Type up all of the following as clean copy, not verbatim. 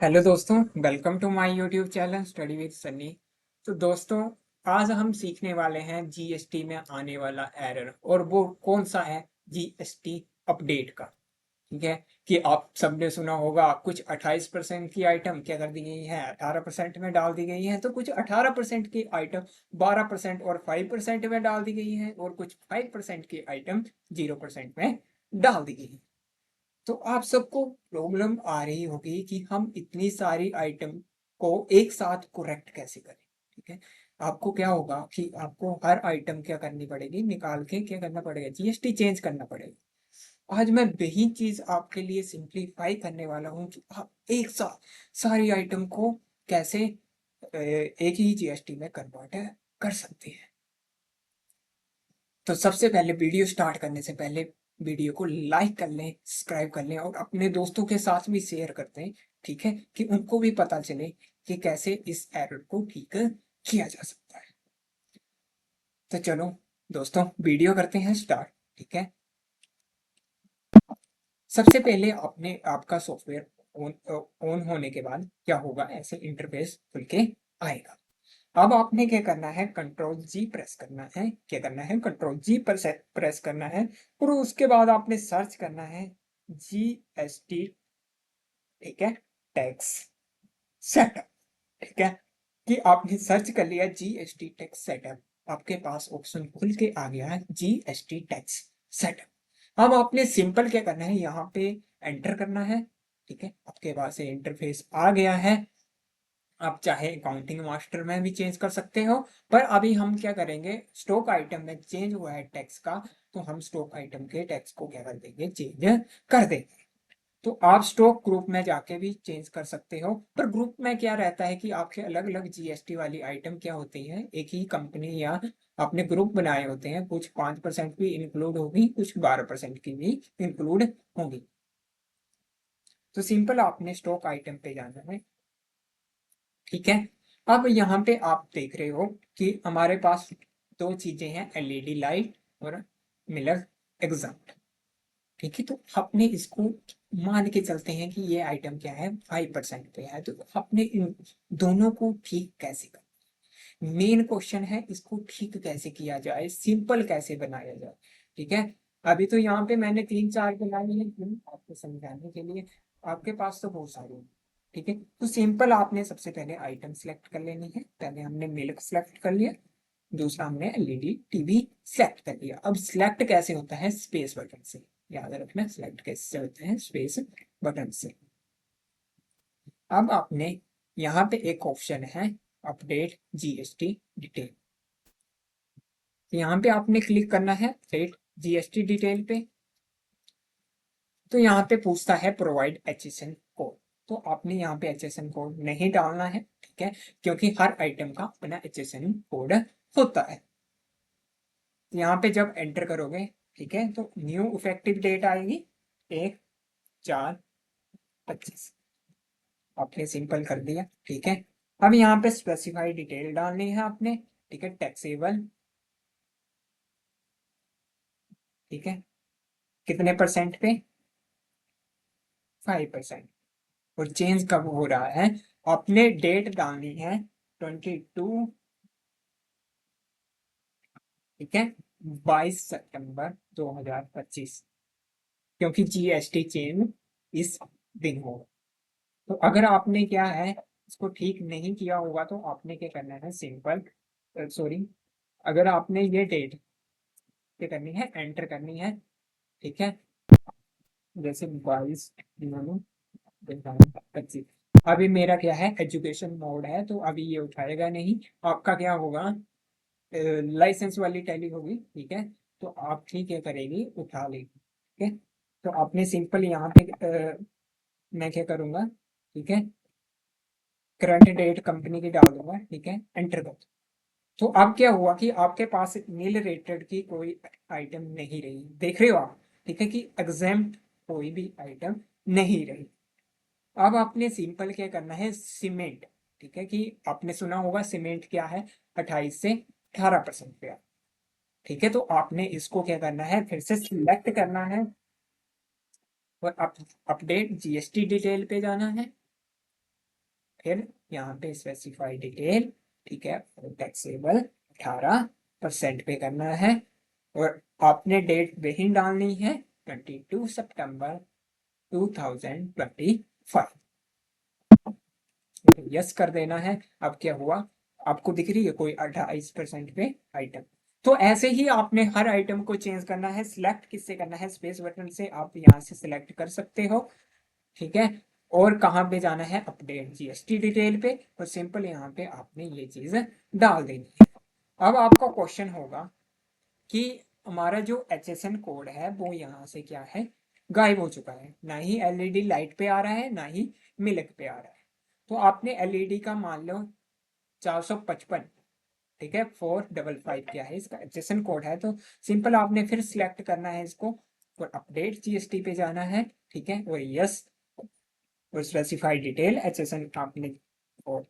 Hello दोस्तों, welcome to my YouTube channel study with Sunny. तो दोस्तों, आज हम सीखने वाले हैं जीएसटी में आने वाला एरर, और वो कौन सा है? जीएसटी अपडेट का। ठीक है कि आप सबने सुना होगा, कुछ 28% की आइटम क्या कर दी गई है, 18% में डाल दी गई है। तो कुछ 18% की आइटम 12% और 5% में डाल दी गई है, और कुछ 5% की आइटम 0% में डाल दी गई है। तो आप सबको प्रॉब्लम आ रही होगी कि हम इतनी सारी आइटम को एक साथ करेक्ट कैसे करें। ठीक है, आपको क्या होगा कि आपको हर आइटम क्या करनी पड़ेगी, निकाल के क्या करना पड़ेगा, जीएसटी चेंज करना पड़ेगा। आज मैं वही चीज आपके लिए सिंप्लीफाई करने वाला हूँ कि आप एक साथ सारी आइटम को कैसे एक ही जीएसटी में कन्वर्ट कर सकते हैं। तो सबसे पहले वीडियो स्टार्ट करने से पहले वीडियो को लाइक कर लें, सब्सक्राइब कर लें, और अपने दोस्तों के साथ भी शेयर करते हैं। ठीक है, कि उनको भी पता चले कि कैसे इस एरर को ठीक किया जा सकता है। तो चलो दोस्तों, वीडियो करते हैं स्टार्ट। ठीक है, सबसे पहले आपने आपका सॉफ्टवेयर ऑन ऑन होने के बाद क्या होगा, ऐसे इंटरफेस खुल के आएगा। अब आपने क्या करना है, कंट्रोल जी प्रेस करना है। क्या करना है, कंट्रोल जी प्रेस करना है, और उसके बाद आपने सर्च करना है जीएसटी। ठीक है, टैक्स सेटअप। ठीक है, कि आपने सर्च कर लिया जीएसटी टैक्स सेटअप, आपके पास ऑप्शन खुल के आ गया है जीएसटी टैक्स सेटअप। अब आपने सिंपल क्या करना है, यहाँ पे एंटर करना है। ठीक है, आपके पास ये इंटरफेस आ गया है। आप चाहे अकाउंटिंग मास्टर में भी चेंज कर सकते हो, पर अभी हम क्या करेंगे, स्टॉक आइटम में चेंज हुआ है टैक्स का, तो हम स्टॉक आइटम के टैक्स को क्या कर देंगे, चेंज कर देंगे। तो आप स्टॉक ग्रुप में जाके भी चेंज कर सकते हो, पर ग्रुप में क्या रहता है कि आपके अलग अलग जीएसटी वाली आइटम क्या होती है, एक ही कंपनी या आपने ग्रुप बनाए होते हैं, कुछ 5% भी इंक्लूड होगी, कुछ 12% की भी इंक्लूड होंगी। तो सिंपल आपने स्टॉक आइटम पे जाना है। ठीक है, अब यहाँ पे आप देख रहे हो कि हमारे पास दो चीजें हैं, एलईडी लाइट और मिलर एग्जॉस्ट। ठीक है, तो अपने इसको मान के चलते हैं कि ये आइटम क्या है, 5% पे है। तो अपने इन दोनों को ठीक कैसे कर, मेन क्वेश्चन है, इसको ठीक कैसे किया जाए, सिंपल कैसे बनाया जाए। ठीक है, अभी तो यहाँ पे मैंने 3-4 बनाए हैं क्यों, आपको समझाने के लिए। आपके पास तो बहुत सारे हैं। ठीक है, तो सिंपल आपने सबसे पहले आइटम सेलेक्ट कर लेनी है। पहले हमने मिल्क सेलेक्ट कर लिया, दूसरा हमने एलईडी टीवी सेलेक्ट कर लिया। अब सिलेक्ट कैसे होता है, स्पेस बटन से। याद रखना, सिलेक्ट कैसे होता है, स्पेस बटन से। अब आपने यहाँ पे एक ऑप्शन है, अपडेट जीएसटी डिटेल। तो यहाँ पे आपने क्लिक करना है अपडेट जीएसटी डिटेल पे। तो यहाँ पे पूछता है प्रोवाइड एचएसएन कोड। तो आपने यहाँ पे एचएसएन कोड नहीं डालना है। ठीक है, क्योंकि हर आइटम का अपना एचएसएन कोड होता है। तो यहाँ पे जब एंटर करोगे, ठीक है, तो न्यू इफेक्टिव डेट आएगी 1/4/25। आपने सिंपल कर दिया। ठीक है, अब यहाँ पे स्पेसिफाई डिटेल डालनी है आपने। ठीक है, टैक्सेबल। ठीक है, कितने परसेंट पे, 5%। और चेंज कब हो रहा है, आपने डेट डालनी है 22। ठीक है, 22 सितंबर 2025, क्योंकि जीएसटी चेंज इस दिन होगा। तो अगर आपने क्या है, इसको ठीक नहीं किया होगा, तो आपने क्या करना है, सिंपल, सॉरी, अगर आपने ये डेट क्या करनी है, एंटर करनी है। ठीक है, जैसे 22 25। अभी मेरा क्या है, एजुकेशन मोड है, तो अभी ये उठाएगा नहीं। आपका क्या होगा, लाइसेंस वाली टैली होगी। ठीक है, तो आप ठीक है करेगी, उठा लेगी। ठीक है, तो आपने सिंपल यहाँ पे मैं क्या करूंगा, ठीक है, करंट डेट कंपनी की डाल दूंगा। ठीक है, एंटर कर। तो अब क्या हुआ कि आपके पास नील रेटेड की कोई आइटम नहीं रही, देख रहे हो आप। ठीक है, कि एग्जाम्प्ट कोई भी आइटम नहीं रही। अब आपने सिंपल क्या करना है, सीमेंट। ठीक है, कि आपने सुना होगा सीमेंट क्या है, 28 से 18% पे। ठीक है, तो आपने इसको क्या करना है, फिर से सिलेक्ट करना है, और अपडेट जीएसटी डिटेल पे जाना है। फिर यहाँ पे स्पेसिफाई डिटेल, ठीक है, टैक्सेबल 18% पे करना है और आपने डेट वही डालनी है 22 सितंबर 2025। यस कर देना है। अब क्या हुआ, आपको दिख रही है कोई 28% पे आइटम। तो ऐसे ही आपने हर आइटम को चेंज करना है। सिलेक्ट किससे करना है, स्पेस बटन से आप यहाँ से सिलेक्ट कर सकते हो, ठीक है। और कहाँ पे जाना है, अपडेट जीएसटी डिटेल पे, और सिंपल यहाँ पे आपने ये चीज डाल देनी है। अब आपका क्वेश्चन होगा कि हमारा जो एचएसएन कोड है वो यहाँ से क्या है, गायब हो चुका है, ना ही एलईडी लाइट पे आ रहा है ना ही मिल्क पे आ रहा है। तो आपने एलईडी का मान लो 455, ठीक है, 455 क्या है इसका एचएसएन कोड है। तो सिंपल आपने फिर सिलेक्ट करना है इसको और अपडेट जीएसटी पे जाना है, ठीक है, और यस और स्पेसिफाइड डिटेल एचएसएन आपने और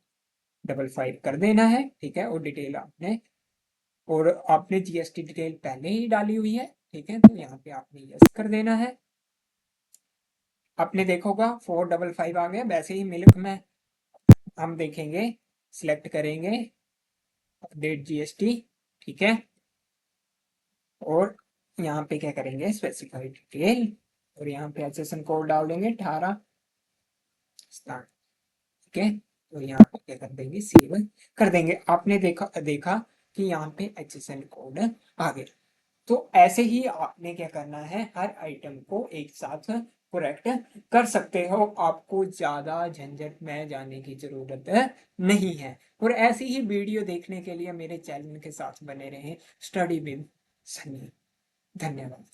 55 कर देना है, ठीक है, और डिटेल आपने, और आपने जीएसटी डिटेल पहले ही डाली हुई है, ठीक है, तो यहाँ पे आपने यस कर देना है। आपने देखोगा 455 आ गया। वैसे ही मिल्क में हम देखेंगे, सिलेक्ट करेंगे अपडेट जीएसटी, ठीक है, और यहाँ पे क्या करेंगे स्पेसिफाइड डिटेल और यहाँ पे एचएसएन कोड डाल देंगे 18 स्टार्ट, ठीक है, तो यहाँ पे क्या कर देंगे सेव कर देंगे। आपने देखा कि यहाँ पे एचएसएन कोड आ गया। तो ऐसे ही आपने क्या करना है, हर आइटम को एक साथ करेक्ट कर सकते हो। आपको ज्यादा झंझट में जाने की जरूरत नहीं है। और ऐसी ही वीडियो देखने के लिए मेरे चैनल के साथ बने रहें, स्टडी विद सनी। धन्यवाद।